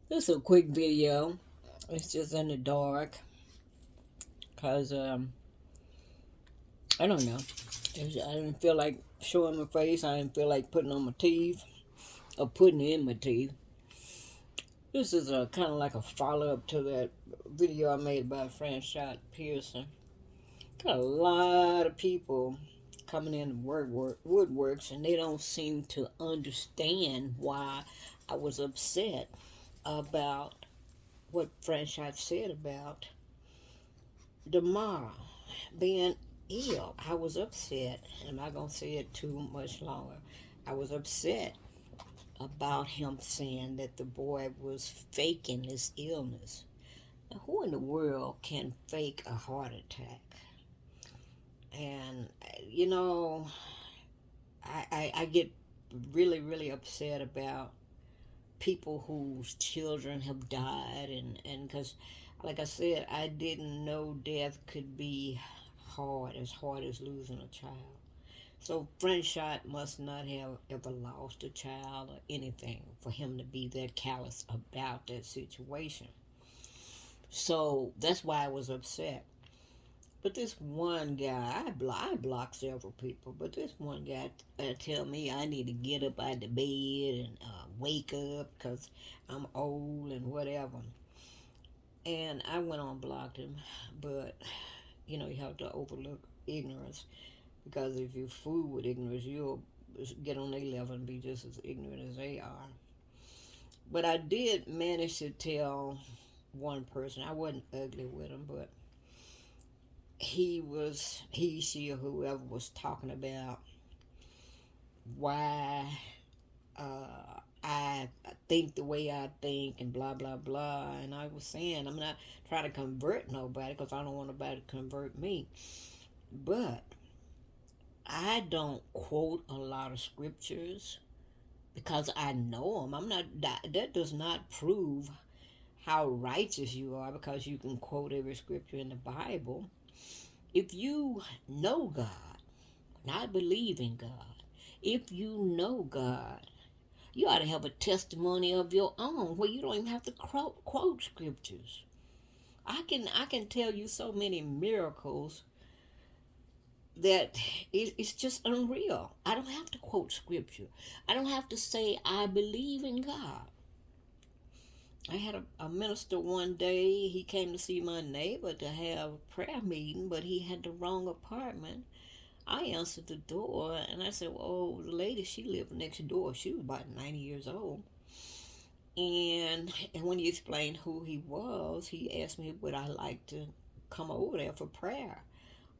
This is a quick video. It's just in the dark. Because, I don't know. I didn't feel like showing my face. I didn't feel like putting on my teeth or putting in my teeth. This is a kind of like a follow-up to that video I made about Franchot Pearson. Got a lot of people coming in the woodworks, and they don't seem to understand why I was upset about what Franchot said about Damar being ill. I was upset. I'm not going to say it too much longer. I was upset about him saying that the boy was faking his illness. Now, who in the world can fake a heart attack? And, you know, I get really, really upset about people whose children have died. And because, like I said, I didn't know death could be hard as losing a child. So Franchot must not have ever lost a child or anything for him to be that callous about that situation. So that's why I was upset. But this one guy, I blocked several people, but this one guy tell me I need to get up out of the bed and wake up because I'm old and whatever. And I went on and blocked him, but you have to overlook ignorance, because if you fool with ignorance, you'll get on their level and be just as ignorant as they are. But I did manage to tell one person, I wasn't ugly with him, but she, or whoever was talking about why I think the way I think and blah, blah, blah. And I was saying, I'm not trying to convert nobody because I don't want nobody to convert me. But I don't quote a lot of scriptures because I know them. That does not prove how righteous you are because you can quote every scripture in the Bible. If you know God, not believe in God, if you know God, you ought to have a testimony of your own where you don't even have to quote scriptures. I can tell you so many miracles that it's just unreal. I don't have to quote scripture. I don't have to say I believe in God. I had a minister one day. He came to see my neighbor to have a prayer meeting, but he had the wrong apartment. I answered the door and I said, "Oh, the lady, she lived next door. She was about 90 years old." And when he explained who he was, he asked me would I like to come over there for prayer.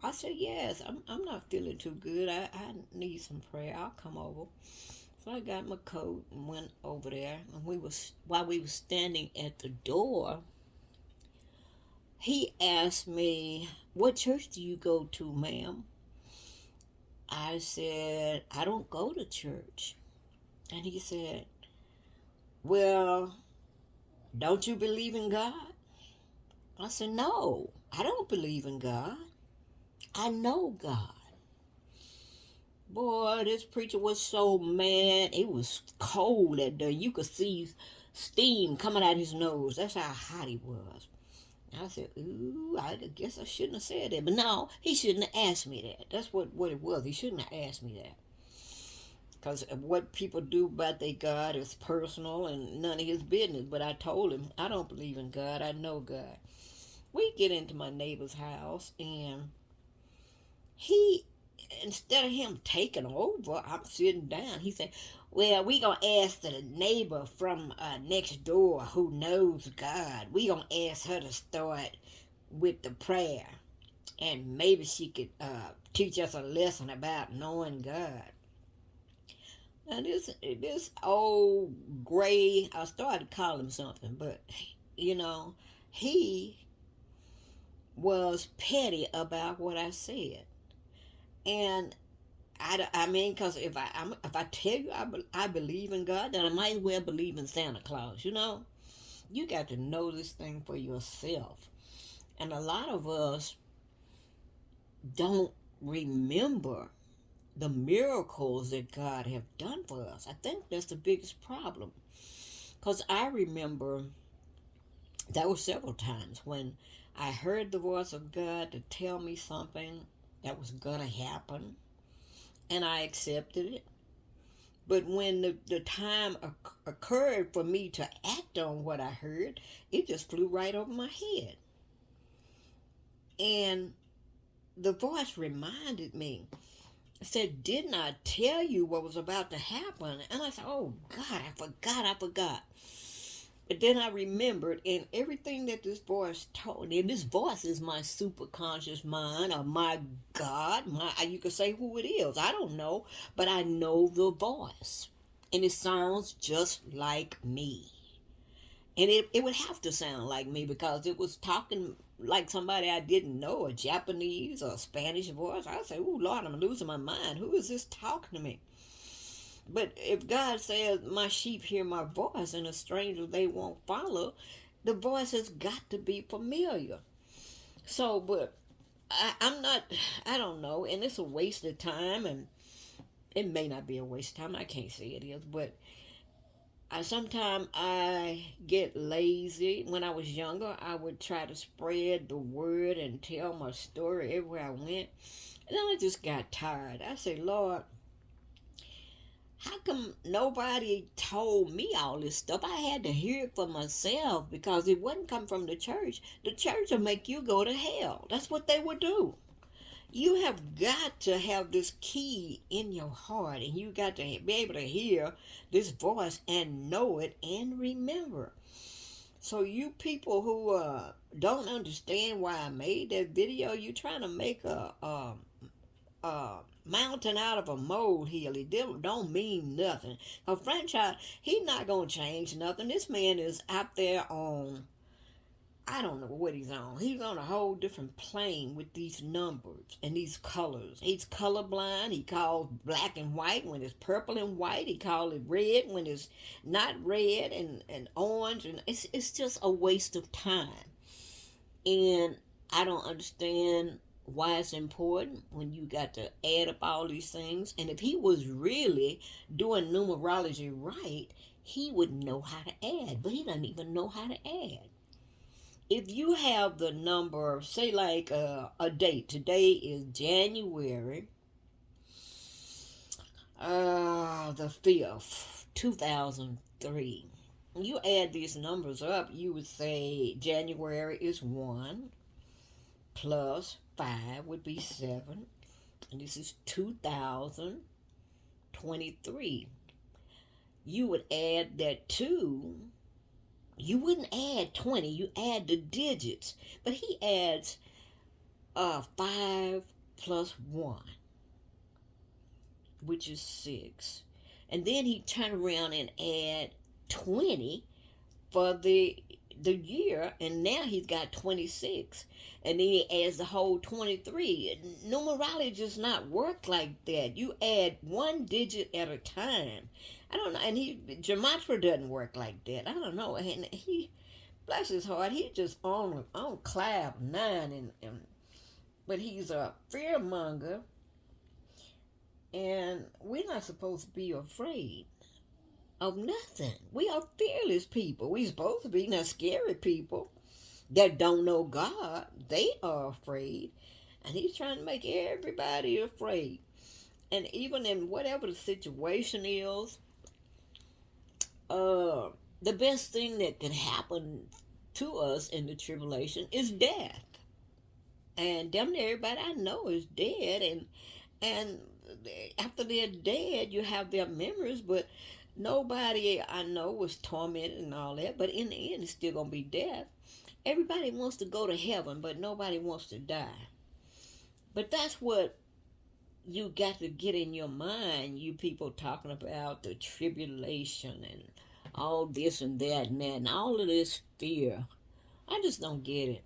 I said, "Yes, I'm not feeling too good. I need some prayer. I'll come over." So I got my coat and went over there. And while we were standing at the door, he asked me, "What church do you go to, ma'am?" I said, "I don't go to church." And he said, "Well, don't you believe in God?" I said, "No, I don't believe in God. I know God." Boy, this preacher was so mad. It was cold that day. You could see steam coming out his nose. That's how hot he was. I said, "Ooh, I guess I shouldn't have said that." But no, he shouldn't have asked me that. That's what it was. He shouldn't have asked me that. Because what people do about their God is personal and none of his business. But I told him, I don't believe in God. I know God. We get into my neighbor's house, and he, instead of him taking over, I'm sitting down. He said, "Well, we going to ask the neighbor from next door who knows God. We going to ask her to start with the prayer. And maybe she could teach us a lesson about knowing God." Now this old gray, I started to call him something, but you know, he was petty about what I said, and I mean, because if I tell you I believe in God, then I might as well believe in Santa Claus. You got to know this thing for yourself, and a lot of us don't remember the miracles that God have done for us. I think that's the biggest problem. Because I remember there were several times when I heard the voice of God to tell me something that was going to happen, and I accepted it. But when the time occurred for me to act on what I heard, it just flew right over my head. And the voice reminded me, it said, "Didn't I tell you what was about to happen?" And I said, "Oh God, I forgot. But then I remembered, and everything that this voice told, and this voice is my superconscious mind, or my God, you could say who it is. I don't know, but I know the voice. And it sounds just like me. And it would have to sound like me because it was talking like somebody I didn't know, a Japanese or a Spanish voice. I say, "Oh Lord, I'm losing my mind. Who is this talking to me?" But if God says, "My sheep hear my voice, and a stranger they won't follow," the voice has got to be familiar. So, but I'm not, I don't know, and it's a waste of time, and it may not be a waste of time. I can't say it is, but sometimes I get lazy. When I was younger, I would try to spread the word and tell my story everywhere I went. And then I just got tired. I said, "Lord, how come nobody told me all this stuff? I had to hear it for myself because it wouldn't come from the church. The church will make you go to hell. That's what they would do. You have got to have this key in your heart, and you got to be able to hear this voice and know it and remember." So you people who don't understand why I made that video, you trying to make a mountain out of a molehill. It don't mean nothing. Cause Franchot, he not gonna change nothing. This man is out there on, I don't know what he's on. He's on a whole different plane with these numbers and these colors. He's colorblind. He calls black and white when it's purple and white. He calls it red when it's not red and orange. And it's just a waste of time. And I don't understand why it's important when you got to add up all these things. And if he was really doing numerology right, he would know how to add, but he doesn't even know how to add. If you have the number, say like a date, today is January the 5th, 2003. You add these numbers up, you would say January is 1 plus 5 would be 7. And this is 2023. You would add that 2. You wouldn't add 20, you add the digits. But he adds 5 plus 1, which is 6. And then he turned around and add 20 for the year, and now he's got 26. And then he adds the whole 23. Numerology does not work like that. You add one digit at a time. I don't know. And gematria doesn't work like that. I don't know. And he, bless his heart, he just on cloud 9. But he's a fearmonger. And we're not supposed to be afraid of nothing. We are fearless people. We're supposed to be not scary people that don't know God. They are afraid. And he's trying to make everybody afraid. And even in whatever the situation is, the best thing that can happen to us in the tribulation is death. And damn near everybody I know is dead. And after they're dead, you have their memories, but nobody I know was tormented and all that. But in the end, it's still going to be death. Everybody wants to go to heaven, but nobody wants to die. But that's what you got to get in your mind, you people talking about the tribulation and all this and that and all of this fear. I just don't get it.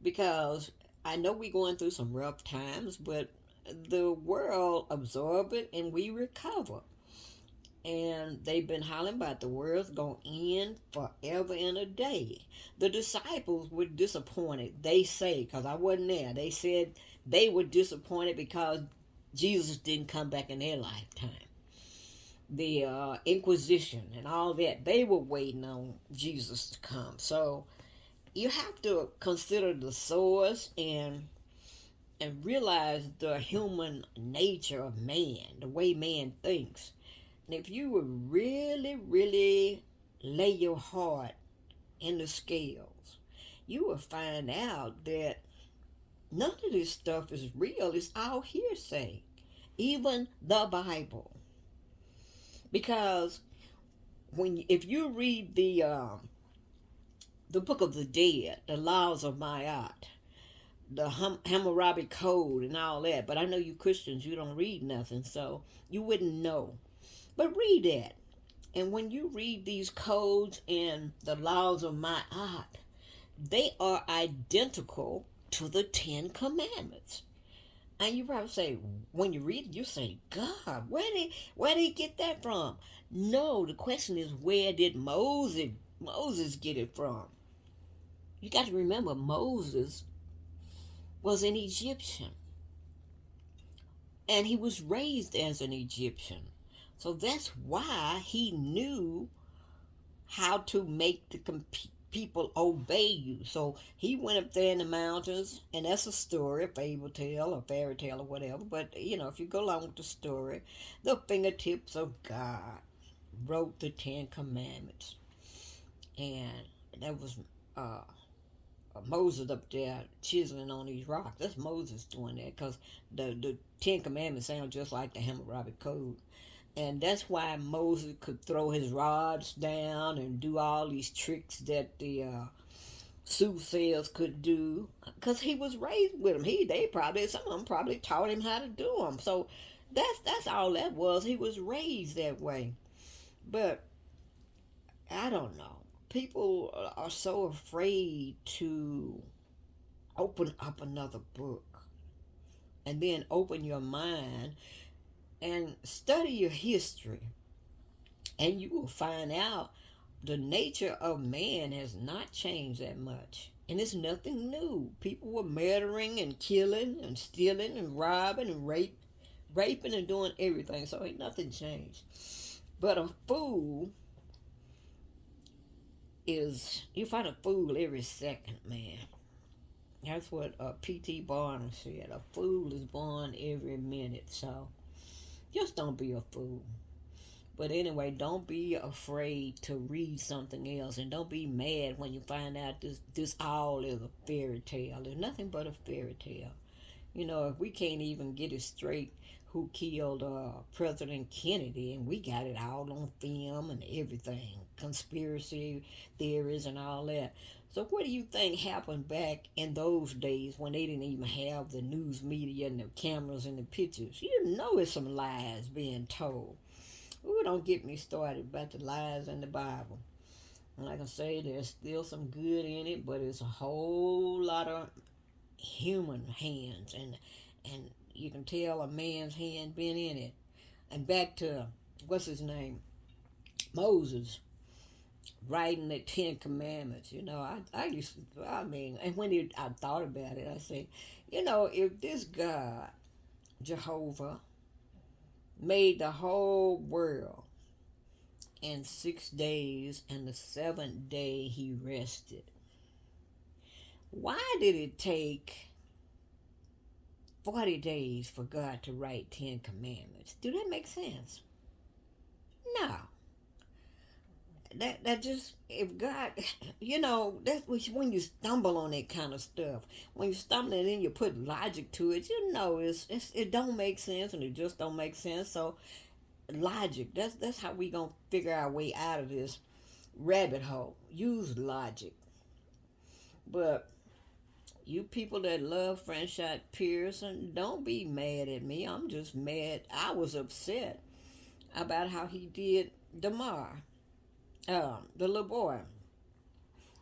Because I know we're going through some rough times, but the world absorb it and we recover. And they've been hollering about the world's going to end forever in a day. The disciples were disappointed. They say, because I wasn't there, they said they were disappointed because Jesus didn't come back in their lifetime. the Inquisition and all that. They were waiting on Jesus to come. So you have to consider the source and realize the human nature of man, the way man thinks. And if you would really, really lay your heart in the scales, you will find out that none of this stuff is real. It's all hearsay. Even the Bible. Because if you read the Book of the Dead, the Laws of Ma'at, the Hammurabi Code and all that, but I know you Christians, you don't read nothing, so you wouldn't know. But read that. And when you read these codes and the laws of Ma'at, they are identical to the Ten Commandments. And you probably say, when you read it, you say, God, where did he get that from? No, the question is, where did Moses get it from? You got to remember, Moses was an Egyptian. And he was raised as an Egyptian. So that's why he knew how to make the people obey you. So he went up there in the mountains, and that's a story, a fable tale, or fairy tale, or whatever. But, if you go along with the story, the fingertips of God wrote the Ten Commandments. And that was Moses up there chiseling on these rocks. That's Moses doing that, because the Ten Commandments sound just like the Hammurabi Code. And that's why Moses could throw his rods down and do all these tricks that the soothsayers could do, because he was raised with them. Some of them probably taught him how to do them. So that's all that was. He was raised that way. But I don't know. People are so afraid to open up another book and then open your mind and study your history, and you will find out the nature of man has not changed that much, and it's nothing new. People were murdering and killing and stealing and robbing and raping and doing everything, so ain't nothing changed. But a fool you find a fool every second, man. That's what P.T. Barnum said. A fool is born every minute, so just don't be a fool. But anyway, don't be afraid to read something else, and don't be mad when you find out this all is a fairy tale. There's nothing but a fairy tale. If we can't even get it straight who killed President Kennedy, and we got it all on film and everything, conspiracy theories and all that. So what do you think happened back in those days when they didn't even have the news media and the cameras and the pictures? You know it's some lies being told. Ooh, don't get me started about the lies in the Bible. And like I say, there's still some good in it, but it's a whole lot of human hands, and you can tell a man's hand been in it. And back to what's his name, Moses, writing the Ten Commandments. And when I thought about it, I said, if this God, Jehovah, made the whole world in 6 days, and the seventh day he rested, why did it take 40 days for God to write 10 commandments? Do that make sense? No. That just, if God, that's when you stumble on that kind of stuff. When you stumble and then you put logic to it, it don't make sense, and it just don't make sense. So logic, that's how we gonna figure our way out of this rabbit hole. Use logic. But you people that love Franchot Pearson, don't be mad at me. I'm just mad. I was upset about how he did Damar, the little boy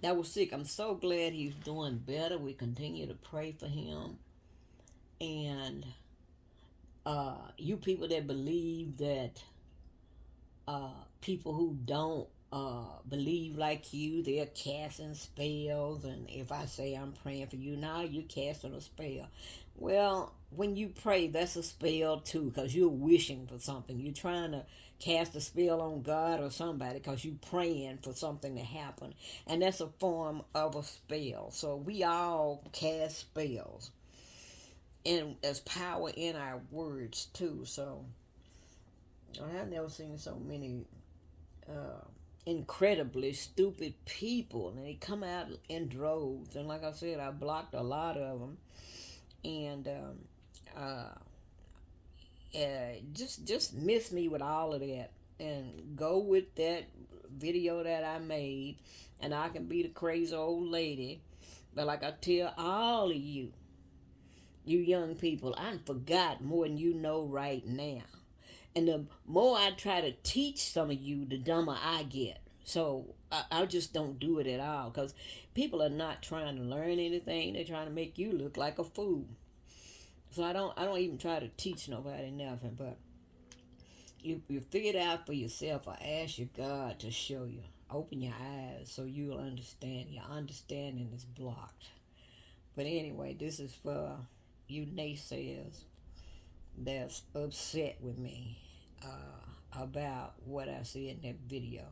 that was sick. I'm so glad he's doing better. We continue to pray for him. And you people that believe that people who don't believe like you, they're casting spells, and if I say I'm praying for you now, you're casting a spell. Well, when you pray, that's a spell too, because you're wishing for something. You're trying to cast a spell on God or somebody because you're praying for something to happen. And that's a form of a spell. So we all cast spells. And there's power in our words too. So I've never seen so many uh, incredibly stupid people. And they come out in droves. And like I said, I blocked a lot of them. And uh, just miss me with all of that and go with that video that I made, and I can be the crazy old lady. But like I tell all of you, you young people, I forgot more than you know right now. And the more I try to teach some of you, the dumber I get. So I just don't do it at all because people are not trying to learn anything. They're trying to make you look like a fool. So I don't even try to teach nobody nothing. But you figure it out for yourself, or ask your God to show you. Open your eyes so you'll understand. Your understanding is blocked. But anyway, this is for you naysayers that's upset with me about what I said in that video.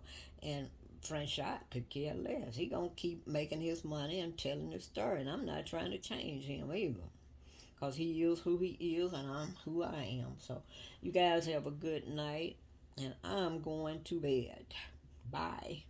And Franchot could care less. He gonna keep making his money and telling his story, and I'm not trying to change him either. Because he is who he is, and I'm who I am. So, you guys have a good night, and I'm going to bed. Bye.